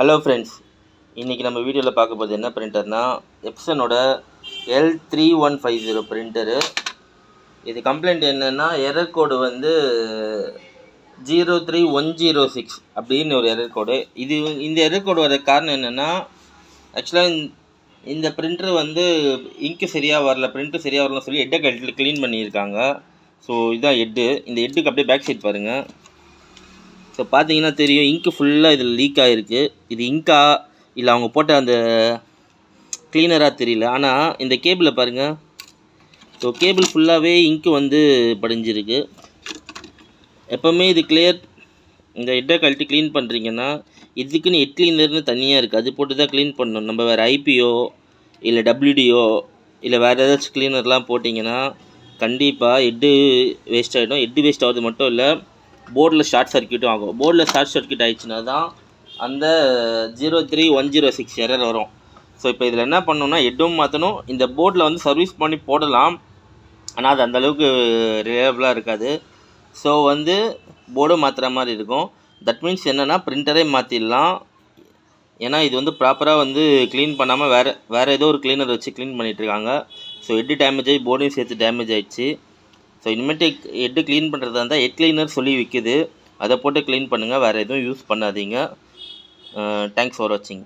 Hello friends, இன்றைக்கி நம்ம வீடியோவில் பார்க்க போகிறது என்ன பிரிண்டர்னா எப்சனோட L3150 பிரிண்டரு. இது கம்ப்ளைண்ட் என்னென்னா எரர் கோடு வந்து 03106 அப்படின்னு ஒரு எரர் கோடு. இந்த எரர் கோடு வர காரணம் என்னென்னா, ஆக்சுவலாக இந்த பிரிண்டர் வந்து இங்கு சரியாக வரல, பிரிண்டர் சரியாக வரலன்னு சொல்லி ஹெட்டை கழட்டி க்ளீன் பண்ணியிருக்காங்க. ஸோ இதுதான் ஹெட்டு. இந்த ஹெட்டுக்கு அப்படியே பேக் சைட் பாருங்கள். ஸோ பார்த்தீங்கன்னா தெரியும், இங்கு ஃபுல்லாக இதில் லீக் ஆகிருக்கு. இது இங்கா இல்லை அவங்க போட்ட அந்த க்ளீனராக தெரியல. ஆனால் இந்த கேபிளை பாருங்கள். ஸோ கேபிள் ஃபுல்லாகவே இங்கு வந்து படிஞ்சிருக்கு. எப்போவுமே இது கிளியர், இந்த ஹெட்டை கழட்டி க்ளீன் பண்ணுறீங்கன்னா இதுக்குன்னு ஹெட் க்ளீனர்னு தனியாக இருக்குது, அது போட்டு தான் க்ளீன் பண்ணணும். நம்ம வேறு ஐபிஓ இல்லை டபிள்யூடிஓ இல்லை வேறு ஏதாச்சும் க்ளீனர்லாம் போட்டிங்கன்னா கண்டிப்பாக ஹெட்டு வேஸ்ட் ஆகிடும். ஹெட்டு வேஸ்ட் ஆகுது மட்டும் இல்லை, போர்டில் ஷார்ட் சர்க்யூட்டும் ஆகும். போர்டில் ஷார்ட் சர்க்யூட் ஆகிடுச்சுன்னா தான் அந்த 03106 எரர் வரும். ஸோ இப்போ இதில் என்ன பண்ணணும்னா ஹெட்டும் மாற்றணும். இந்த போர்டில் வந்து சர்வீஸ் பண்ணி போடலாம், ஆனால் அது அந்தளவுக்கு ரிலையபிளாக இருக்காது. ஸோ வந்து போர்டும் மாற்றுற மாதிரி இருக்கும். தட் மீன்ஸ் என்னென்னா பிரிண்டரே மாற்றிடலாம். ஏன்னா இது வந்து ப்ராப்பராக வந்து க்ளீன் பண்ணாமல் வேறு ஏதோ ஒரு க்ளீனர் வச்சு க்ளீன் பண்ணிகிட்ருக்காங்க. ஸோ ஹெட்டு டேமேஜ் ஆகி போர்டையும் சேர்த்து டேமேஜ் ஆகிடுச்சு. ஸோ இனிமேட்டு ஹெட்டு க்ளீன் பண்ணுறதா இருந்தால் ஹெட் க்ளீனர் சொல்லி விற்குது, அதை போட்டு க்ளீன் பண்ணுங்கள், வேறு எதுவும் யூஸ் பண்ணாதீங்க. தேங்க்ஸ் ஃபார் வாட்சிங்.